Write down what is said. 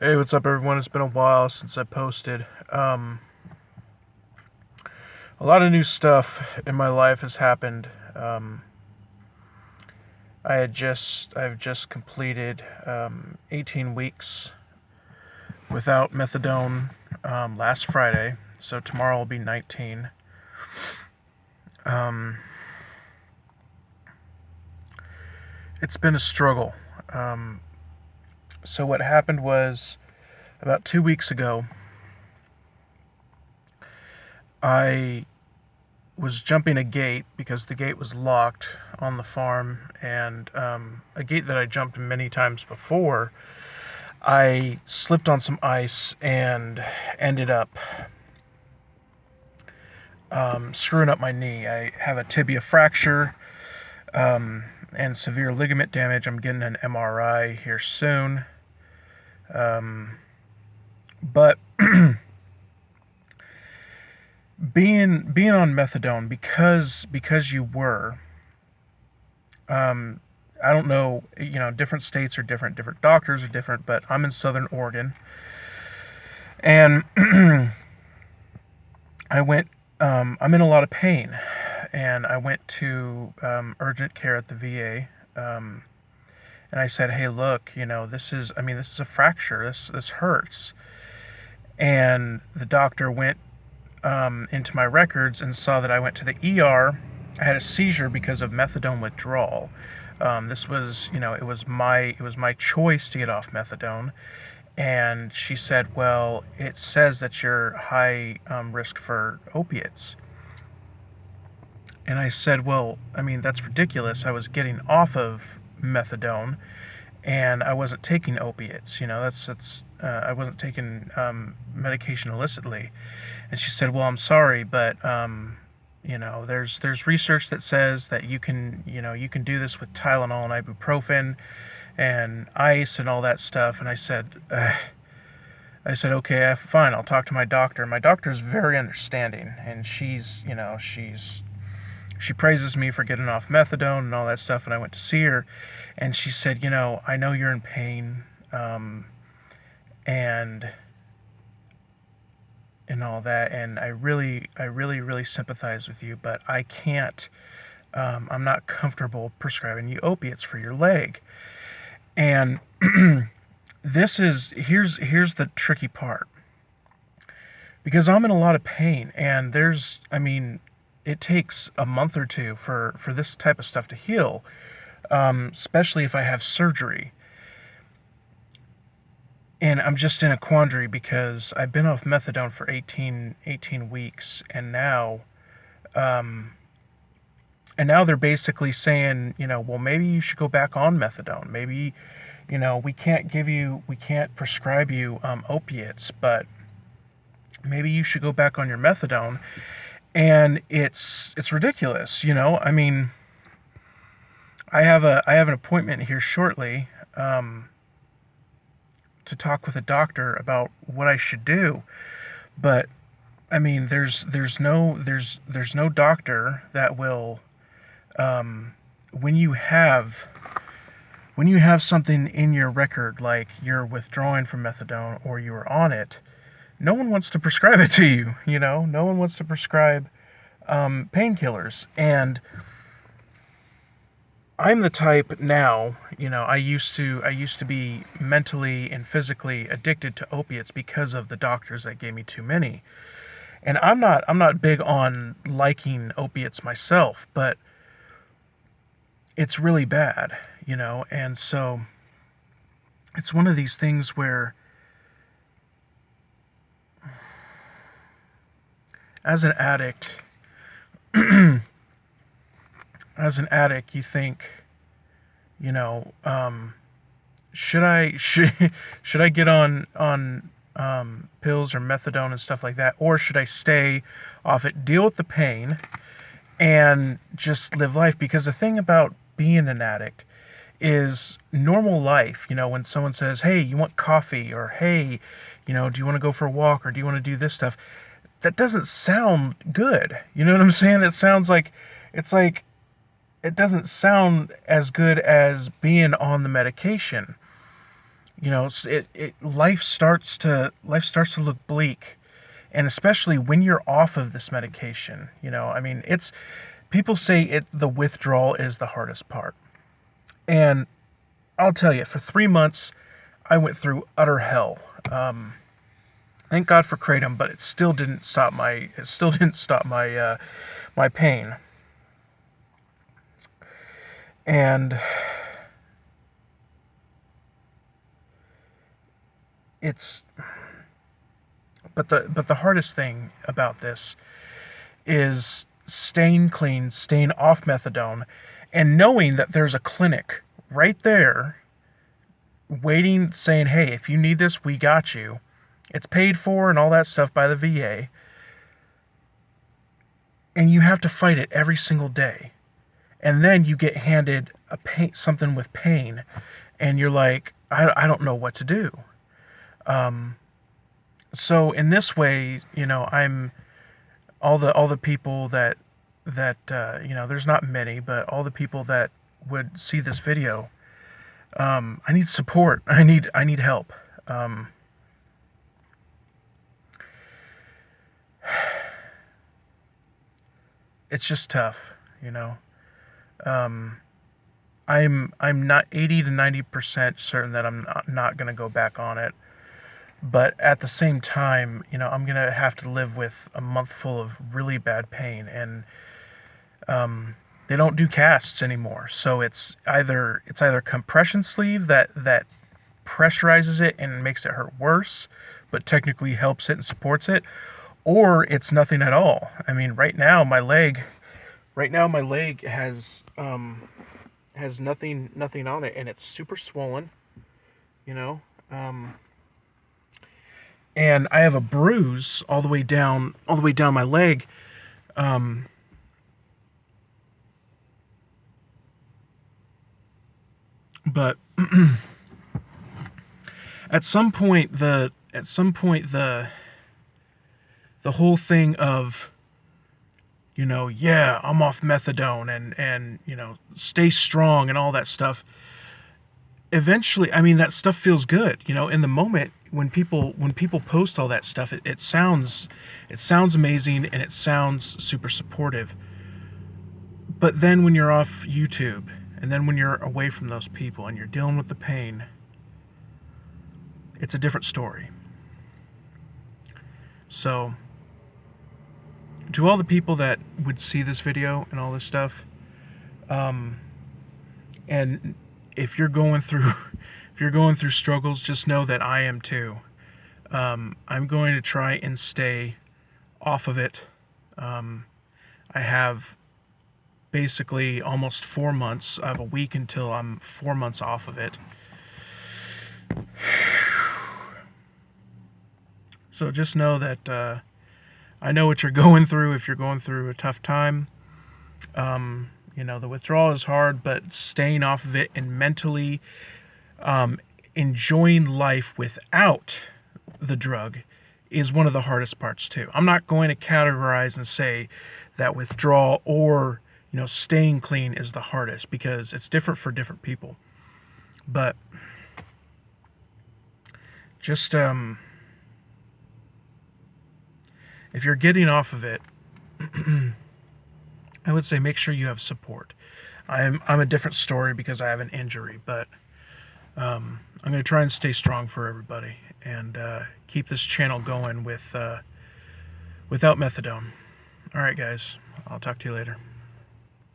Hey, what's up, everyone? It's been a while since I posted. A lot of new stuff in my life has happened. I've just completed 18 weeks without methadone last Friday, so tomorrow will be 19. Um, it's been a struggle. Um, so what happened was about 2 weeks ago, I was jumping a gate because the gate was locked on the farm, and a gate that I jumped many times before. I slipped on some ice and ended up screwing up my knee. I have a tibia fracture and severe ligament damage. I'm getting an MRI here soon. But being on methadone because you were I don't know, different states are different, different doctors are different, but I'm in Southern Oregon, and I'm in a lot of pain, and I went to urgent care at the VA, and I said, hey, look, this is a fracture, this hurts, and the doctor went into my records and saw that I went to the ER. I had a seizure because of methadone withdrawal. This was, it was my choice to get off methadone. And she said, well, it says that you're high risk for opiates. And I said, well, that's ridiculous. I was getting off of methadone, and I wasn't taking opiates. I wasn't taking medication illicitly. And she said, well, I'm sorry, but there's research that says that you can do this with Tylenol and ibuprofen and ice and all that stuff. And I said, okay, fine, I'll talk to my doctor. My doctor's very understanding, and she praises me for getting off methadone and all that stuff. And I went to see her, and she said, I know you're in pain, and all that, and I really sympathize with you, but I can't. I'm not comfortable prescribing you opiates for your leg. And here's the tricky part, because I'm in a lot of pain, and it takes a month or two for this type of stuff to heal, especially if I have surgery. And I'm just in a quandary because I've been off methadone for 18 weeks, and now they're basically saying, well, maybe you should go back on methadone. Maybe, we can't prescribe you opiates, but maybe you should go back on your methadone. And it's ridiculous, I have an appointment here shortly to talk with a doctor about what I should do. But there's no doctor that will, when you have something in your record, like you're withdrawing from methadone or you are on it, no one wants to prescribe it to you. No one wants to prescribe painkillers. And I'm the type now, I used to be mentally and physically addicted to opiates because of the doctors that gave me too many. And I'm not big on liking opiates myself, but it's really bad, and so it's one of these things where as an addict you think, should I get on pills or methadone and stuff like that, or should I stay off it, deal with the pain, and just live life? Because the thing about being an addict is normal life. When someone says, hey, you want coffee, or hey, do you want to go for a walk, or do you want to do this stuff, that doesn't sound good. You know what I'm saying? It doesn't sound as good as being on the medication. You know, life starts to look bleak, and especially when you're off of this medication. You know, I mean, it's people say the withdrawal is the hardest part, and I'll tell you, for 3 months, I went through utter hell. Thank God for kratom, but it still didn't stop my my pain. And it's but the hardest thing about this is staying clean, staying off methadone, and knowing that there's a clinic right there waiting, saying, "Hey, if you need this, we got you." It's paid for and all that stuff by the VA, and you have to fight it every single day. And then you get handed something with pain, and you're like, I don't know what to do. Um, so in this way, you know, I'm all the people that you know, there's not many, but all the people that would see this video, I need support. I need help. It's just tough, you know. Um, I'm not 80 to 90% certain that I'm not going to go back on it. But at the same time, you know, I'm going to have to live with a month full of really bad pain. And they don't do casts anymore. So it's either compression sleeve that pressurizes it and makes it hurt worse, but technically helps it and supports it, or it's nothing at all. I mean, right now my leg has nothing on it, and it's super swollen, you know. And I have a bruise all the way down my leg. Um, but at some point the whole thing of, you know, yeah, I'm off methadone and you know, stay strong and all that stuff. Eventually, I mean, that stuff feels good, you know, in the moment when people post all that stuff, it sounds amazing and it sounds super supportive. But then when you're off YouTube, and then when you're away from those people and you're dealing with the pain, it's a different story. So, to all the people that would see this video and all this stuff, and if you're going through if you're going through struggles, just know that I am too. I'm going to try and stay off of it. I have basically almost 4 months. I have a week until I'm 4 months off of it. So just know that I know what you're going through if you're going through a tough time. You know, the withdrawal is hard, but staying off of it and mentally enjoying life without the drug is one of the hardest parts too. I'm not going to categorize and say that withdrawal or, you know, staying clean is the hardest, because it's different for different people. But just if you're getting off of it, I would say make sure you have support. I'm a different story because I have an injury, but I'm going to try and stay strong for everybody and keep this channel going without methadone. All right, guys. I'll talk to you later.